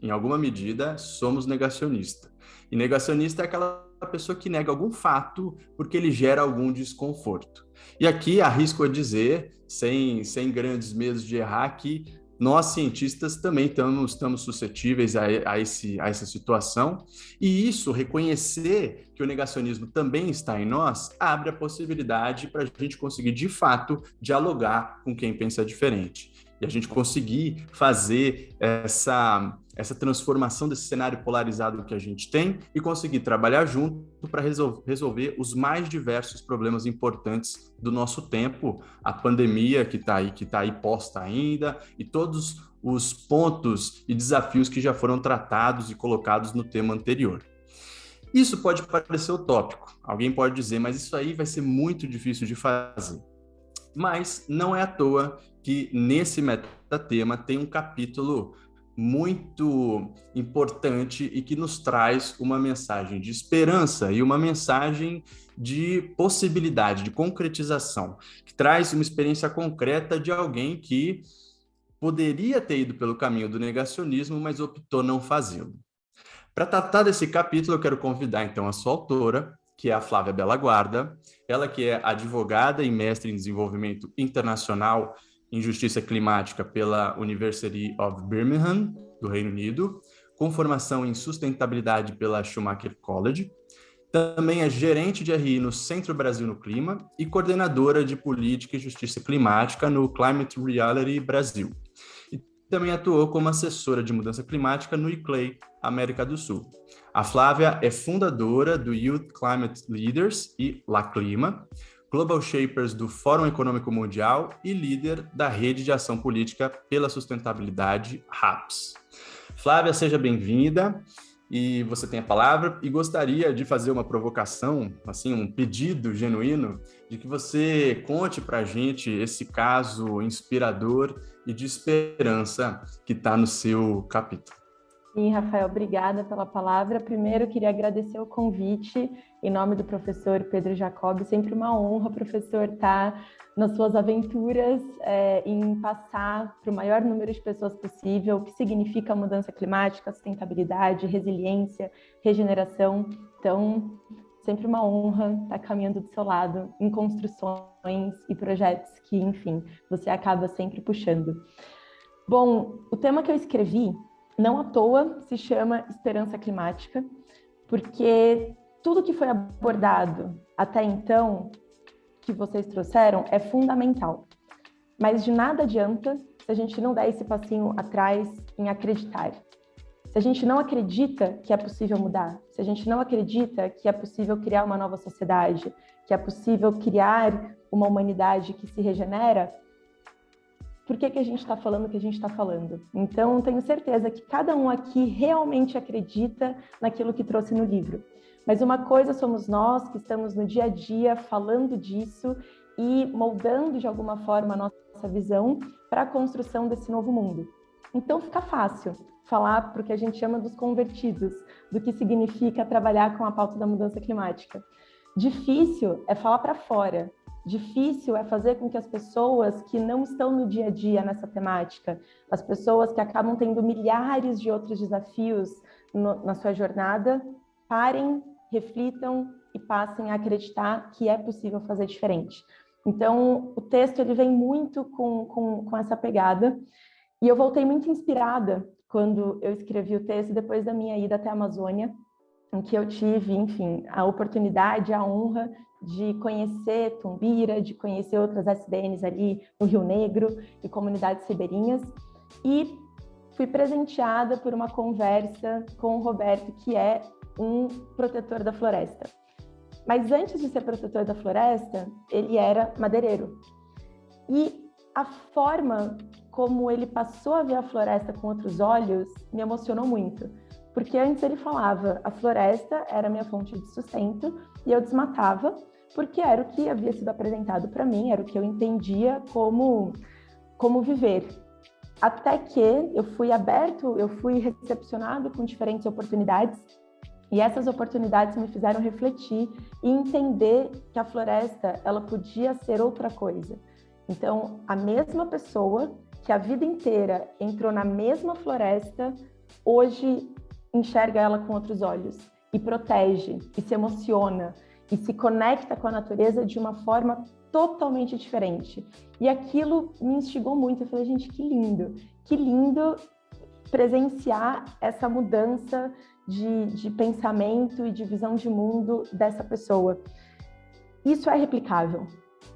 em alguma medida, somos negacionistas. E negacionista é aquela pessoa que nega algum fato porque ele gera algum desconforto. E aqui arrisco a dizer, sem grandes medos de errar, que nós, cientistas, também estamos suscetíveis a essa situação, e isso, reconhecer que o negacionismo também está em nós, abre a possibilidade para a gente conseguir, de fato, dialogar com quem pensa diferente. E a gente conseguir fazer essa transformação desse cenário polarizado que a gente tem e conseguir trabalhar junto para resolver os mais diversos problemas importantes do nosso tempo, a pandemia que está aí posta ainda, e todos os pontos e desafios que já foram tratados e colocados no tema anterior. Isso pode parecer utópico, alguém pode dizer, mas isso aí vai ser muito difícil de fazer. Mas não é à toa que nesse metatema tem um capítulo muito importante e que nos traz uma mensagem de esperança e uma mensagem de possibilidade, de concretização, que traz uma experiência concreta de alguém que poderia ter ido pelo caminho do negacionismo, mas optou não fazê-lo. Para tratar desse capítulo, eu quero convidar, então, a sua autora, que é a Flávia Bela Guarda, ela que é advogada e mestre em desenvolvimento internacional em justiça climática pela University of Birmingham, do Reino Unido, com formação em sustentabilidade pela Schumacher College. Também é gerente de RI no Centro Brasil no Clima e coordenadora de política e justiça climática no Climate Reality Brasil. E também atuou como assessora de mudança climática no ICLEI, América do Sul. A Flávia é fundadora do Youth Climate Leaders e La Clima, Global Shapers do Fórum Econômico Mundial e líder da Rede de Ação Política pela Sustentabilidade, RAPS. Flávia, seja bem-vinda, e você tem a palavra, e gostaria de fazer uma provocação, assim, um pedido genuíno, de que você conte para a gente esse caso inspirador e de esperança que está no seu capítulo. Sim, Rafael, obrigada pela palavra. Primeiro, queria agradecer o convite em nome do professor Pedro Jacob. Sempre uma honra, professor, estar nas suas aventuras em passar para o maior número de pessoas possível o que significa mudança climática, sustentabilidade, resiliência, regeneração. Então, sempre uma honra estar caminhando do seu lado em construções e projetos que, enfim, você acaba sempre puxando. Bom, o tema que eu escrevi, não à toa, se chama Esperança Climática, porque tudo que foi abordado até então, que vocês trouxeram, é fundamental. Mas de nada adianta se a gente não der esse passinho atrás em acreditar. Se a gente não acredita que é possível mudar, se a gente não acredita que é possível criar uma nova sociedade, que é possível criar uma humanidade que se regenera, por que a gente está falando o que a gente está falando? Então, tenho certeza que cada um aqui realmente acredita naquilo que trouxe no livro. Mas uma coisa somos nós que estamos no dia a dia falando disso e moldando de alguma forma a nossa visão para a construção desse novo mundo. Então, fica fácil falar para o que a gente chama dos convertidos, do que significa trabalhar com a pauta da mudança climática. Difícil é falar para fora. Difícil é fazer com que as pessoas que não estão no dia a dia nessa temática, as pessoas que acabam tendo milhares de outros desafios na sua jornada, parem, reflitam e passem a acreditar que é possível fazer diferente. Então, o texto ele vem muito com essa pegada, e eu voltei muito inspirada quando eu escrevi o texto depois da minha ida até a Amazônia, em que eu tive, enfim, a oportunidade, a honra de conhecer Tumbira, de conhecer outras SDNs ali no Rio Negro e comunidades ribeirinhas, e fui presenteada por uma conversa com o Roberto, que é um protetor da floresta. Mas antes de ser protetor da floresta, ele era madeireiro. E a forma como ele passou a ver a floresta com outros olhos me emocionou muito. Porque antes ele falava, a floresta era minha fonte de sustento e eu desmatava, porque era o que havia sido apresentado para mim, era o que eu entendia como viver. Até que eu fui recepcionado com diferentes oportunidades, e essas oportunidades me fizeram refletir e entender que a floresta, ela podia ser outra coisa. Então, a mesma pessoa que a vida inteira entrou na mesma floresta, hoje enxerga ela com outros olhos e protege, e se emociona, e se conecta com a natureza de uma forma totalmente diferente. E aquilo me instigou muito. Eu falei, gente, que lindo presenciar essa mudança de pensamento e de visão de mundo dessa pessoa. Isso é replicável,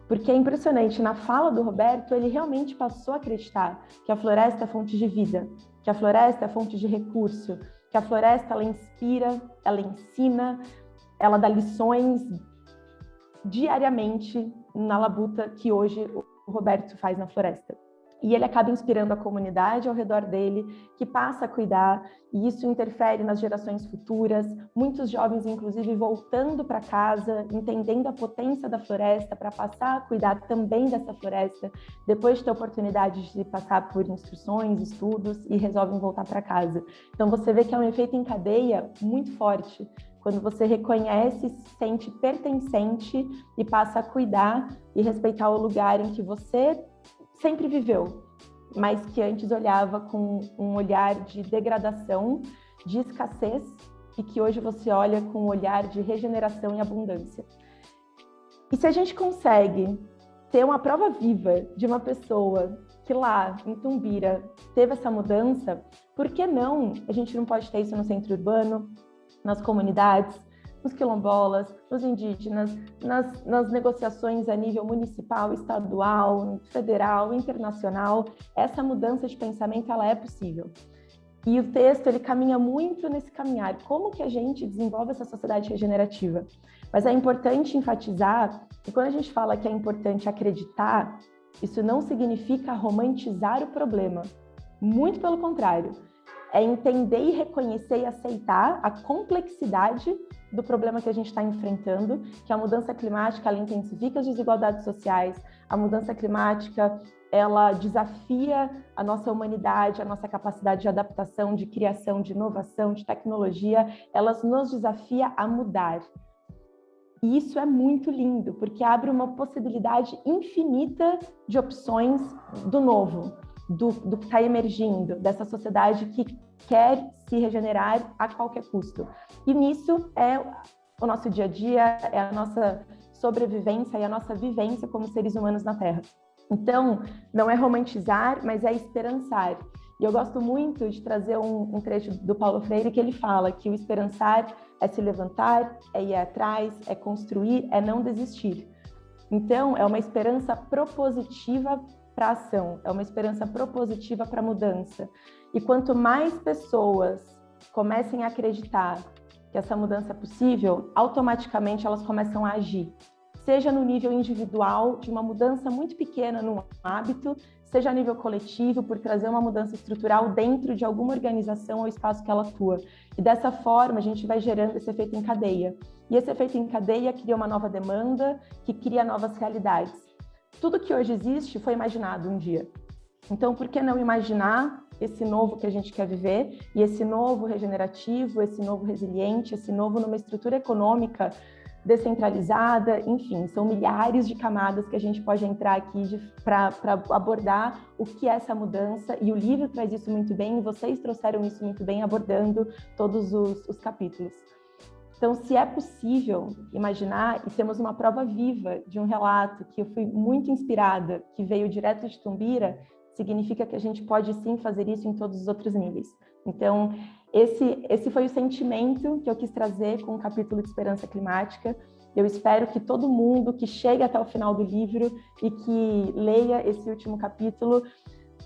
porque é impressionante. Na fala do Roberto, ele realmente passou a acreditar que a floresta é fonte de vida, que a floresta é fonte de recurso, que a floresta ela inspira, ela ensina, ela dá lições diariamente na labuta que hoje o Roberto faz na floresta. E ele acaba inspirando a comunidade ao redor dele, que passa a cuidar, e isso interfere nas gerações futuras. Muitos jovens, inclusive, voltando para casa, entendendo a potência da floresta, para passar a cuidar também dessa floresta, depois de ter a oportunidade de passar por instruções, estudos, e resolvem voltar para casa. Então, você vê que é um efeito em cadeia muito forte, quando você reconhece, se sente pertencente e passa a cuidar e respeitar o lugar em que você sempre viveu, mas que antes olhava com um olhar de degradação, de escassez e que hoje você olha com um olhar de regeneração e abundância. E se a gente consegue ter uma prova viva de uma pessoa que lá em Tumbira teve essa mudança, por que não a gente não pode ter isso no centro urbano, nas comunidades, nos quilombolas, nos indígenas, nas negociações a nível municipal, estadual, federal, internacional? Essa mudança de pensamento, ela é possível. E o texto, ele caminha muito nesse caminhar. Como que a gente desenvolve essa sociedade regenerativa? Mas é importante enfatizar que quando a gente fala que é importante acreditar, isso não significa romantizar o problema. Muito pelo contrário. É entender e reconhecer e aceitar a complexidade do problema que a gente está enfrentando, que a mudança climática, ela intensifica as desigualdades sociais, a mudança climática, ela desafia a nossa humanidade, a nossa capacidade de adaptação, de criação, de inovação, de tecnologia, ela nos desafia a mudar. E isso é muito lindo, porque abre uma possibilidade infinita de opções do novo, do que está emergindo, dessa sociedade que quer se regenerar a qualquer custo. E nisso é o nosso dia a dia, é a nossa sobrevivência e a nossa vivência como seres humanos na Terra. Então, não é romantizar, mas é esperançar. E eu gosto muito de trazer um trecho do Paulo Freire que ele fala que o esperançar é se levantar, é ir atrás, é construir, é não desistir. Então, é uma esperança propositiva para a ação, é uma esperança propositiva para a mudança. E quanto mais pessoas comecem a acreditar que essa mudança é possível, automaticamente elas começam a agir. Seja no nível individual, de uma mudança muito pequena num hábito, seja a nível coletivo, por trazer uma mudança estrutural dentro de alguma organização ou espaço que ela atua. E dessa forma, a gente vai gerando esse efeito em cadeia. E esse efeito em cadeia cria uma nova demanda, que cria novas realidades. Tudo que hoje existe foi imaginado um dia. Então, por que não imaginar esse novo que a gente quer viver, e esse novo regenerativo, esse novo resiliente, esse novo numa estrutura econômica descentralizada? Enfim, são milhares de camadas que a gente pode entrar aqui para abordar o que é essa mudança, e o livro traz isso muito bem, e vocês trouxeram isso muito bem, abordando todos os capítulos. Então, se é possível imaginar, e temos uma prova viva de um relato que eu fui muito inspirada, que veio direto de Tumbira, significa que a gente pode sim fazer isso em todos os outros níveis. Então, esse foi o sentimento que eu quis trazer com o capítulo de Esperança Climática. Eu espero que todo mundo que chegue até o final do livro e que leia esse último capítulo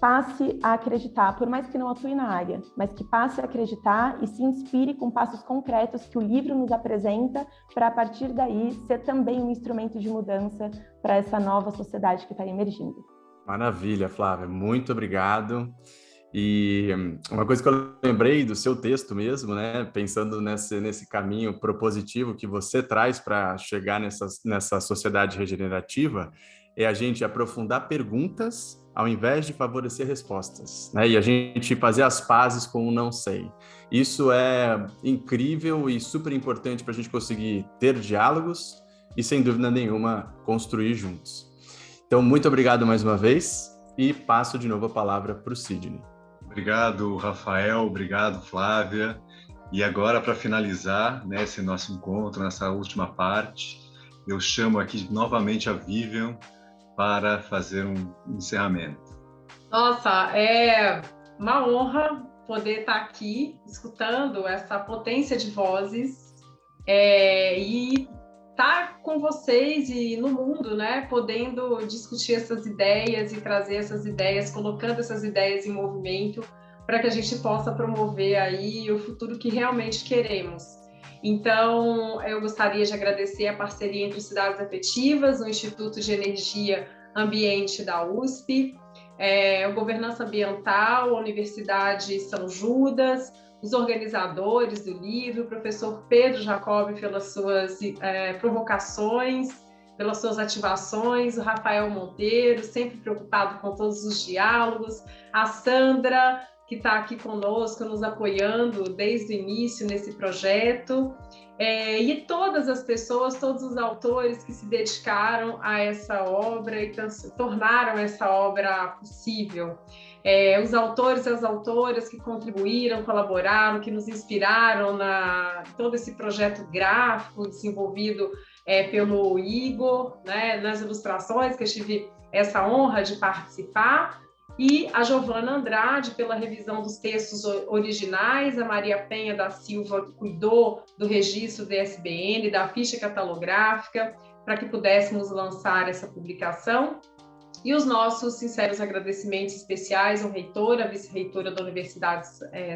passe a acreditar, por mais que não atue na área, mas que passe a acreditar e se inspire com passos concretos que o livro nos apresenta, para a partir daí ser também um instrumento de mudança para essa nova sociedade que está emergindo. Maravilha, Flávia, muito obrigado. E uma coisa que eu lembrei do seu texto mesmo, né, pensando nesse caminho propositivo que você traz para chegar nessa sociedade regenerativa, é a gente aprofundar perguntas ao invés de favorecer respostas, né? E a gente fazer as pazes com o não sei. Isso é incrível e super importante para a gente conseguir ter diálogos e, sem dúvida nenhuma, construir juntos. Então, muito obrigado mais uma vez e passo de novo a palavra para o Sidney. Obrigado, Rafael. Obrigado, Flávia. E agora, para finalizar, né, esse nosso encontro, nessa última parte, eu chamo aqui novamente a Vivian para fazer um encerramento. Nossa, é uma honra poder estar aqui escutando essa potência de vozes e estar com vocês e no mundo, né, podendo discutir essas ideias e trazer essas ideias, colocando essas ideias em movimento para que a gente possa promover aí o futuro que realmente queremos. Então, eu gostaria de agradecer a parceria entre Cidades Afetivas, o Instituto de Energia Ambiente da USP, o Governança Ambiental, a Universidade São Judas, os organizadores do livro, o professor Pedro Jacobi pelas suas provocações, pelas suas ativações, o Rafael Monteiro, sempre preocupado com todos os diálogos, a Sandra, que está aqui conosco, nos apoiando desde o início nesse projeto, e todas as pessoas, todos os autores que se dedicaram a essa obra e tornaram essa obra possível. os autores e as autoras que contribuíram, colaboraram, que nos inspiraram na todo esse projeto gráfico desenvolvido pelo Igor, né, nas ilustrações, que eu tive essa honra de participar, e a Giovana Andrade pela revisão dos textos originais, a Maria Penha da Silva que cuidou do registro do ISBN, da ficha catalográfica, para que pudéssemos lançar essa publicação. E os nossos sinceros agradecimentos especiais ao reitor, à vice-reitora da Universidade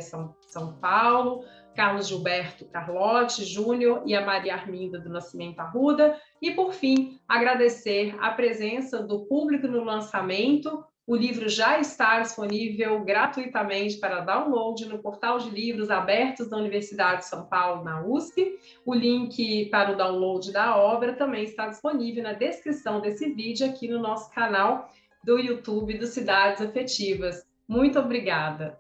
São Paulo, Carlos Gilberto Carlotti Júnior e a Maria Arminda do Nascimento Arruda. E, por fim, agradecer a presença do público no lançamento. O livro já está disponível gratuitamente para download no portal de livros abertos da Universidade de São Paulo, na USP. O link para o download da obra também está disponível na descrição desse vídeo aqui no nosso canal do YouTube do Cidades Afetivas. Muito obrigada!